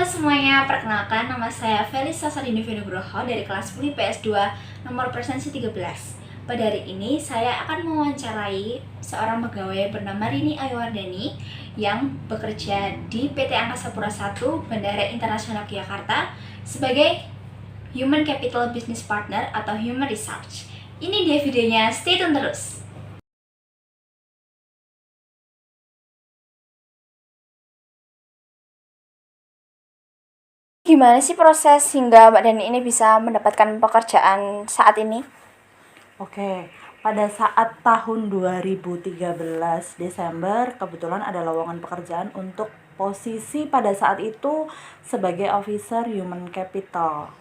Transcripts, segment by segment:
Halo semuanya, perkenalkan nama saya Felisa Sardini Nugroho dari kelas 10 IPS 2 nomor presensi 13. Pada hari ini saya akan mewawancarai seorang pegawai bernama Rini Ayuwardani yang bekerja di PT Angkasa Pura I Bandara Internasional Yogyakarta sebagai Human Capital Business Partner atau Human Research. Ini dia videonya, stay tune terus. Gimana sih proses hingga Mbak Dani ini bisa mendapatkan pekerjaan saat ini? Oke, pada saat tahun 2013 Desember kebetulan ada lowongan pekerjaan untuk posisi pada saat itu sebagai officer human capital,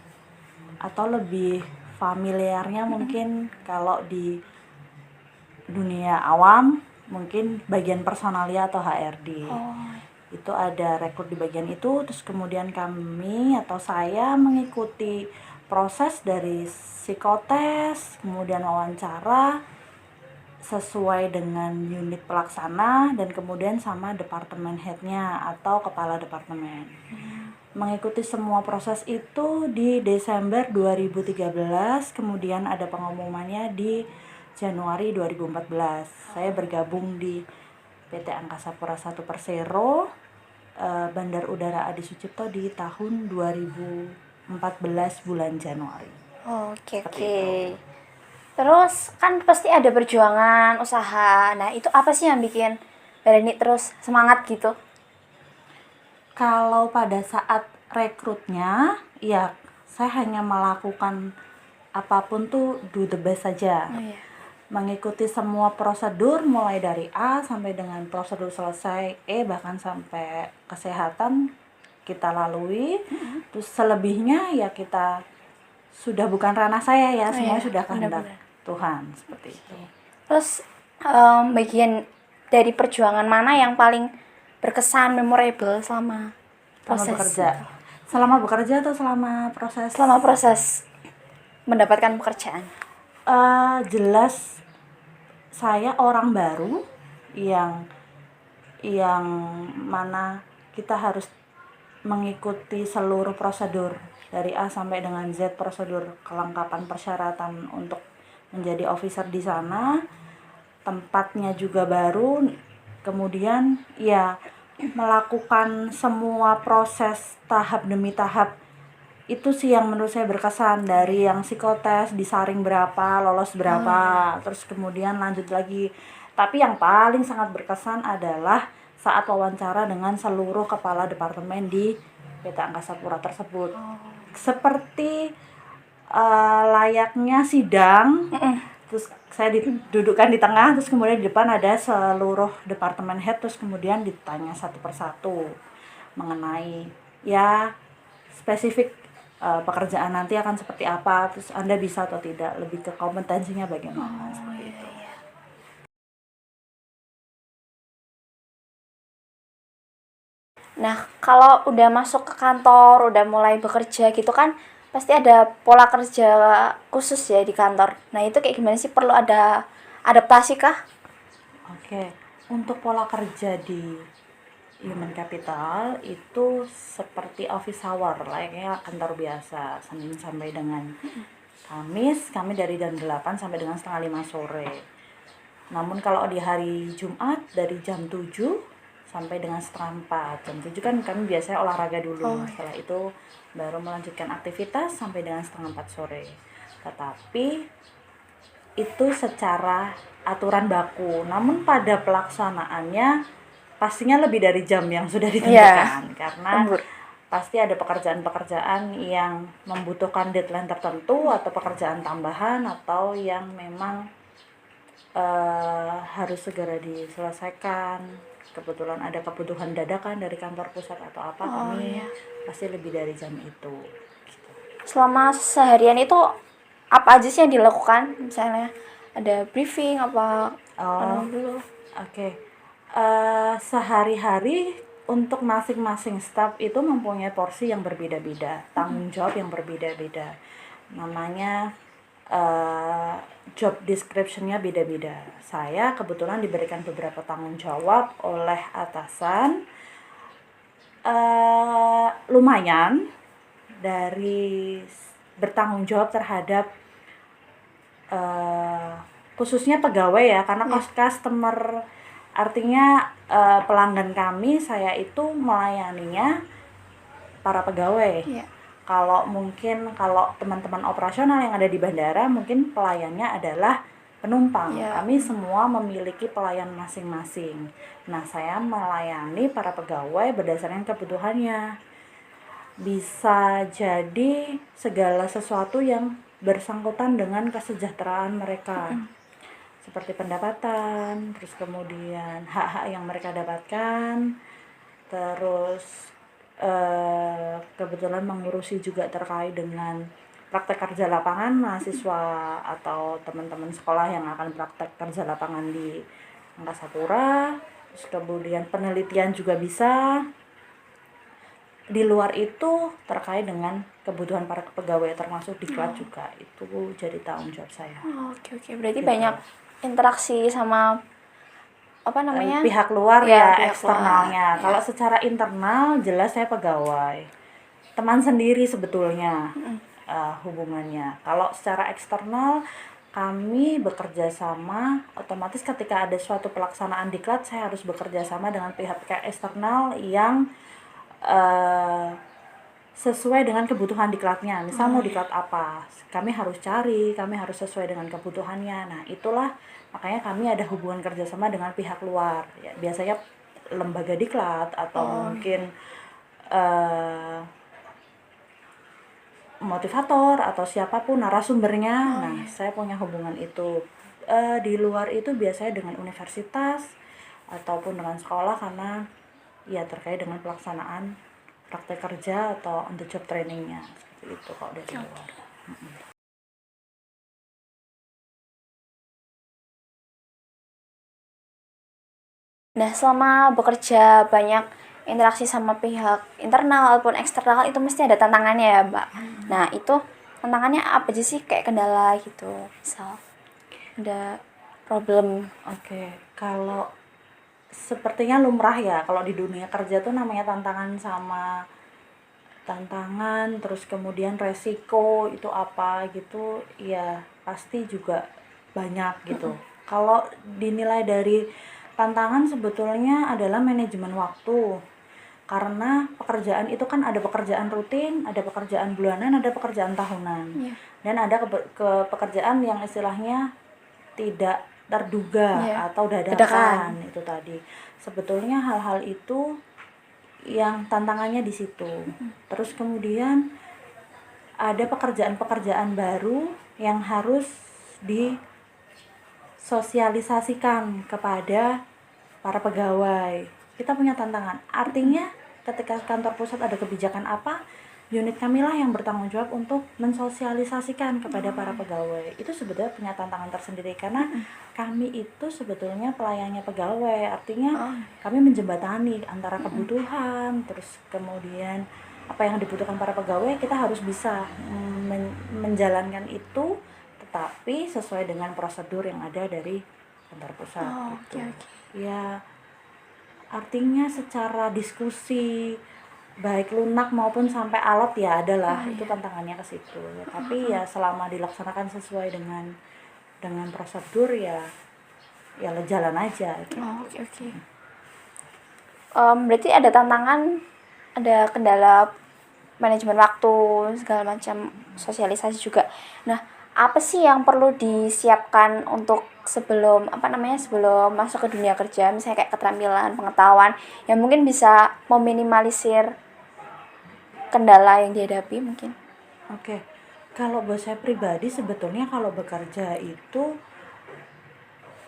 atau lebih familiarnya mungkin kalau di dunia awam mungkin bagian personalia atau HRD. Itu ada rekrut di bagian itu, terus kemudian kami atau saya mengikuti proses dari psikotes, kemudian wawancara sesuai dengan unit pelaksana dan kemudian sama departemen headnya atau kepala departemen. Mengikuti semua proses itu di Desember 2013, kemudian ada pengumumannya di Januari 2014. Saya bergabung di PT Angkasa Pura I Persero, Bandar Udara Adi Sucipto di tahun 2014 bulan Januari. Oke. Terus kan pasti ada perjuangan, usaha. Nah, itu apa sih yang bikin Mbak Dani terus semangat gitu? Kalau pada saat rekrutnya, ya saya hanya melakukan apapun tuh do the best saja. Mengikuti semua prosedur mulai dari A sampai dengan prosedur selesai E, bahkan sampai kesehatan kita lalui. Terus selebihnya ya kita sudah bukan ranah saya ya, semua sudah kehendak Tuhan, seperti itu. Terus bagian dari perjuangan mana yang paling berkesan, memorable selama proses bekerja? Selama bekerja atau selama proses? Selama proses mendapatkan pekerjaan. Jelas saya orang baru yang mana kita harus mengikuti seluruh prosedur dari A sampai dengan Z, prosedur kelengkapan persyaratan untuk menjadi officer di sana. Tempatnya juga baru, kemudian ya melakukan semua proses tahap demi tahap. Itu sih yang menurut saya berkesan, dari yang psikotes disaring berapa, lolos berapa, terus kemudian lanjut lagi. Tapi yang paling sangat berkesan adalah saat wawancara dengan seluruh kepala departemen di PT Angkasa Pura tersebut. Seperti layaknya sidang. Terus saya didudukkan di tengah, terus kemudian di depan ada seluruh departemen head, terus kemudian ditanya satu persatu mengenai ya spesifik pekerjaan nanti akan seperti apa, terus Anda bisa atau tidak, lebih ke kompetensinya bagaimana, seperti itu. Nah, kalau udah masuk ke kantor, udah mulai bekerja gitu kan, pasti ada pola kerja khusus ya di kantor. Nah, itu kayak gimana sih? Perlu ada adaptasi kah? Oke, untuk pola kerja di Human Capital itu seperti office hour, layaknya kantor biasa, Senin sampai dengan Kamis, kami dari jam 8 sampai dengan setengah 5 sore. Namun kalau di hari Jumat dari jam 7 sampai dengan setengah 4. Jam 7 kan kami biasanya olahraga dulu. Setelah itu baru melanjutkan aktivitas sampai dengan setengah 4 sore. Tetapi itu secara aturan baku. Namun pada pelaksanaannya pastinya lebih dari jam yang sudah ditentukan. Karena pasti ada pekerjaan-pekerjaan yang membutuhkan deadline tertentu, atau pekerjaan tambahan, atau yang memang harus segera diselesaikan. Kebetulan ada kebutuhan dadakan dari kantor pusat atau apa, kami pasti lebih dari jam itu. Selama seharian itu apa aja sih yang dilakukan? Misalnya ada briefing apa dulu? Oke. Sehari-hari untuk masing-masing staf itu mempunyai porsi yang berbeda-beda, tanggung jawab yang berbeda-beda. Namanya job description-nya beda-beda. Saya kebetulan diberikan beberapa tanggung jawab oleh atasan lumayan dari bertanggung jawab terhadap khususnya pegawai ya, karena customer, artinya pelanggan kami, saya itu melayaninya para pegawai. Kalau teman-teman operasional yang ada di bandara, mungkin pelayannya adalah penumpang. Kami semua memiliki pelayan masing-masing. Nah, saya melayani para pegawai berdasarkan kebutuhannya. Bisa jadi segala sesuatu yang bersangkutan dengan kesejahteraan mereka. Seperti pendapatan, terus kemudian hak-hak yang mereka dapatkan, terus kebetulan mengurusi juga terkait dengan praktek kerja lapangan mahasiswa atau teman-teman sekolah yang akan praktek kerja lapangan di Angkasa Pura. Terus kemudian penelitian juga bisa. Di luar itu terkait dengan kebutuhan para pegawai, termasuk diklat juga, itu jadi tanggung jawab saya. Oke, berarti gitu. Banyak interaksi sama pihak luar ya, eksternalnya. Kalau secara internal jelas saya pegawai, teman sendiri sebetulnya hubungannya. Kalau secara eksternal kami bekerja sama, otomatis ketika ada suatu pelaksanaan diklat saya harus bekerja sama dengan pihak-pihak eksternal yang sesuai dengan kebutuhan diklatnya. Misal mau diklat apa, kami harus cari, kami harus sesuai dengan kebutuhannya. Nah, itulah makanya kami ada hubungan kerjasama dengan pihak luar ya, biasanya lembaga diklat atau mungkin motivator atau siapapun narasumbernya. Nah, saya punya hubungan itu. Di luar itu biasanya dengan universitas ataupun dengan sekolah, karena ya terkait dengan pelaksanaan praktek kerja atau on the job trainingnya, seperti itu kalau dari luar. Nah, selama bekerja banyak interaksi sama pihak internal ataupun eksternal, itu mesti ada tantangannya ya, Mbak. Nah, itu tantangannya apa aja sih, kayak kendala gitu, misal ada problem? Oke, kalau sepertinya lumrah ya kalau di dunia kerja tuh namanya tantangan, terus kemudian resiko itu apa gitu ya, pasti juga banyak gitu. Kalau dinilai dari tantangan sebetulnya adalah manajemen waktu, karena pekerjaan itu kan ada pekerjaan rutin, ada pekerjaan bulanan, ada pekerjaan tahunan, dan ada pekerjaan yang istilahnya tidak terduga atau dadakan. Itu tadi sebetulnya hal-hal itu yang tantangannya di situ. Terus kemudian ada pekerjaan-pekerjaan baru yang harus disosialisasikan kepada para pegawai. Kita punya tantangan, artinya ketika kantor pusat ada kebijakan apa, unit kamilah yang bertanggung jawab untuk mensosialisasikan kepada para pegawai. Itu sebetulnya punya tantangan tersendiri, karena kami itu sebetulnya pelayannya pegawai, artinya kami menjembatani antara kebutuhan, terus kemudian apa yang dibutuhkan para pegawai, kita harus bisa menjalankan itu, tetapi sesuai dengan prosedur yang ada dari kantor pusat. Ya, artinya secara diskusi baik lunak maupun sampai alat ya adalah itu tantangannya ke situ. Tapi ya selama dilaksanakan sesuai dengan prosedur ya jalan aja gitu. Berarti ada tantangan, ada kendala manajemen waktu, segala macam, sosialisasi juga. Nah, apa sih yang perlu disiapkan untuk sebelum masuk ke dunia kerja, misalnya kayak keterampilan, pengetahuan yang mungkin bisa meminimalisir kendala yang dihadapi mungkin? Oke. Kalau buat saya pribadi sebetulnya kalau bekerja itu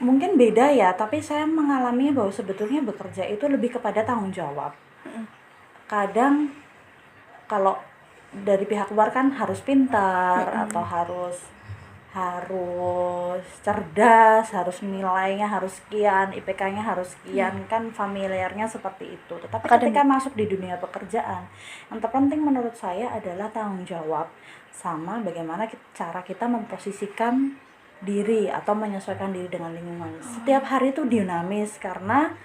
mungkin beda ya, tapi saya mengalami bahwa sebetulnya bekerja itu lebih kepada tanggung jawab. Kadang kalau dari pihak luar kan harus pintar atau harus cerdas, harus nilainya harus sekian, IPK-nya harus sekian, kan familiarnya seperti itu. Tetapi ketika masuk di dunia pekerjaan, yang terpenting menurut saya adalah tanggung jawab sama bagaimana cara kita memposisikan diri atau menyesuaikan diri dengan lingkungan. Setiap hari itu dinamis, karena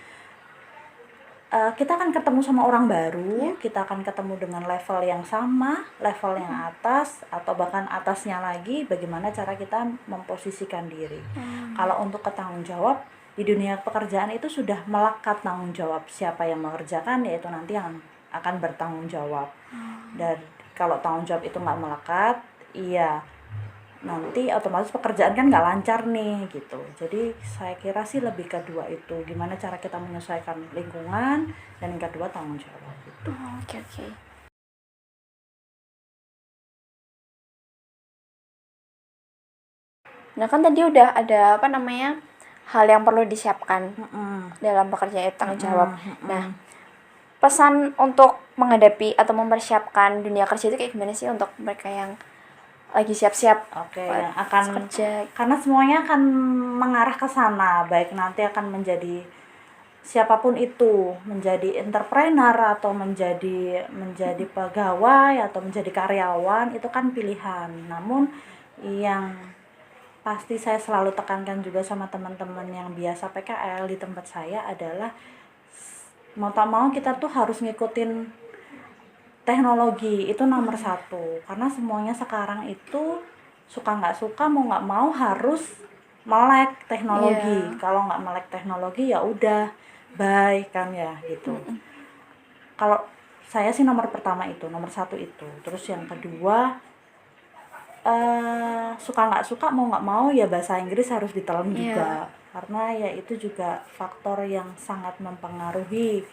kita akan ketemu sama orang baru, kita akan ketemu dengan level yang sama, level yang atas, atau bahkan atasnya lagi, bagaimana cara kita memposisikan diri. Kalau untuk ke tanggung jawab, di dunia pekerjaan itu sudah melekat tanggung jawab. Siapa yang mengerjakan, yaitu nanti yang akan bertanggung jawab. Dan kalau tanggung jawab itu nggak melekat, iya nanti otomatis pekerjaan kan nggak lancar nih gitu. Jadi saya kira sih lebih kedua itu, gimana cara kita menyesuaikan lingkungan, dan yang kedua tanggung jawab gitu. Oke. Nah kan tadi udah ada hal yang perlu disiapkan dalam pekerjaan itu tanggung jawab. Nah, pesan untuk menghadapi atau mempersiapkan dunia kerja itu kayak gimana sih untuk mereka yang lagi siap-siap yang akan kerja? Karena semuanya akan mengarah ke sana, baik nanti akan menjadi siapapun itu, menjadi entrepreneur atau menjadi pegawai atau menjadi karyawan, itu kan pilihan. Namun yang pasti saya selalu tekankan juga sama teman-teman yang biasa PKL di tempat saya adalah mau tak mau kita tuh harus ngikutin teknologi, itu nomor satu. Karena semuanya sekarang itu suka nggak suka, mau nggak mau harus melek teknologi. Kalau nggak melek teknologi ya udah bye kan ya gitu. Kalau saya sih nomor satu itu. Terus yang kedua, suka nggak suka, mau nggak mau ya bahasa Inggris harus ditelan juga. Karena ya itu juga faktor yang sangat mempengaruhi.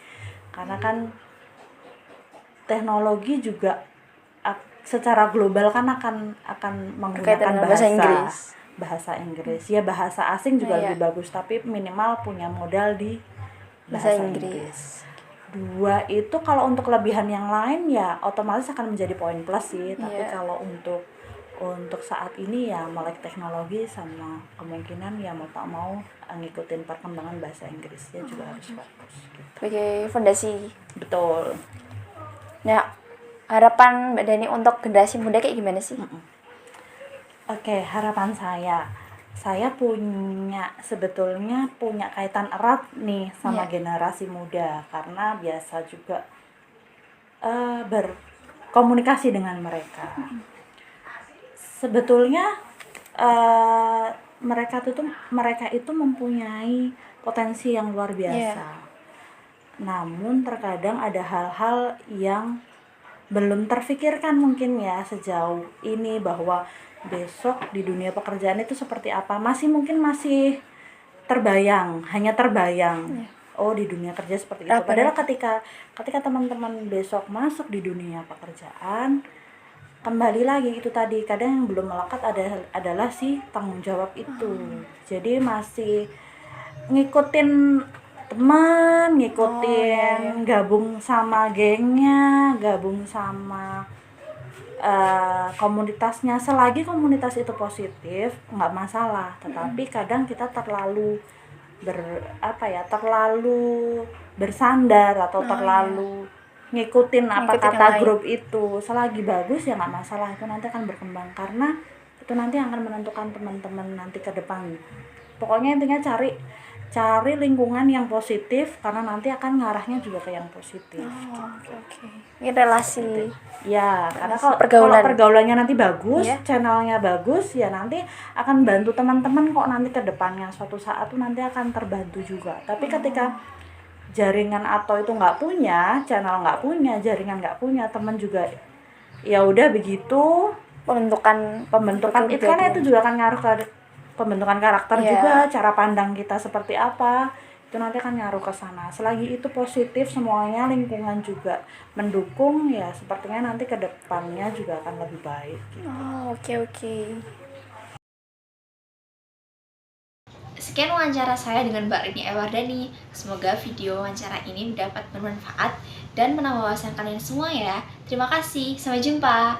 Karena kan teknologi juga secara global kan akan menggunakan bahasa Inggris. Ya bahasa asing juga lebih bagus, tapi minimal punya modal di bahasa Inggris. Dua itu kalau untuk kelebihan yang lain ya otomatis akan menjadi poin plus sih. Tapi kalau untuk saat ini ya melek teknologi sama kemungkinan ya mau tak mau ngikutin perkembangan bahasa Inggrisnya juga harus bagus gitu. Sebagai fondasi. Betul. Nah, harapan Mbak Dani untuk generasi muda kayak gimana sih? Oke, harapan saya sebetulnya punya kaitan erat nih sama generasi muda, karena biasa juga berkomunikasi dengan mereka. Sebetulnya mereka itu mempunyai potensi yang luar biasa. Namun terkadang ada hal-hal yang belum terfikirkan mungkin ya sejauh ini, bahwa besok di dunia pekerjaan itu seperti apa. Masih terbayang, hanya terbayang. Oh, di dunia kerja seperti itu. Padahal ketika teman-teman besok masuk di dunia pekerjaan, kembali lagi itu tadi, kadang yang belum melekat adalah si tanggung jawab itu. Jadi masih ngikutin teman, gabung sama gengnya, gabung sama komunitasnya. Selagi komunitas itu positif nggak masalah, tetapi kadang kita terlalu bersandar atau terlalu ngikutin apa kata grup itu. Selagi bagus ya nggak masalah, itu nanti akan berkembang, karena itu nanti akan menentukan teman-teman nanti ke depan. Pokoknya intinya cari lingkungan yang positif, karena nanti akan ngarahnya juga ke yang positif. Oke. Ini relasi. Ya, karena kalau pergaulannya nanti bagus, channelnya bagus, ya nanti akan bantu teman-teman kok nanti ke depannya. Suatu saat tuh nanti akan terbantu juga. Tapi ketika jaringan atau itu nggak punya, channel nggak punya, jaringan nggak punya, teman juga ya udah begitu. Pembentukan itu kan itu juga akan ngaruh ke pembentukan karakter juga, cara pandang kita seperti apa, itu nanti akan ngaruh ke sana. Selagi itu positif semuanya, lingkungan juga mendukung, ya sepertinya nanti ke depannya juga akan lebih baik gitu. Oke. Sekian wawancara saya dengan Mbak Rini Aiwardani. Semoga video wawancara ini dapat bermanfaat dan menambah wawasan kalian semua ya. Terima kasih, sampai jumpa.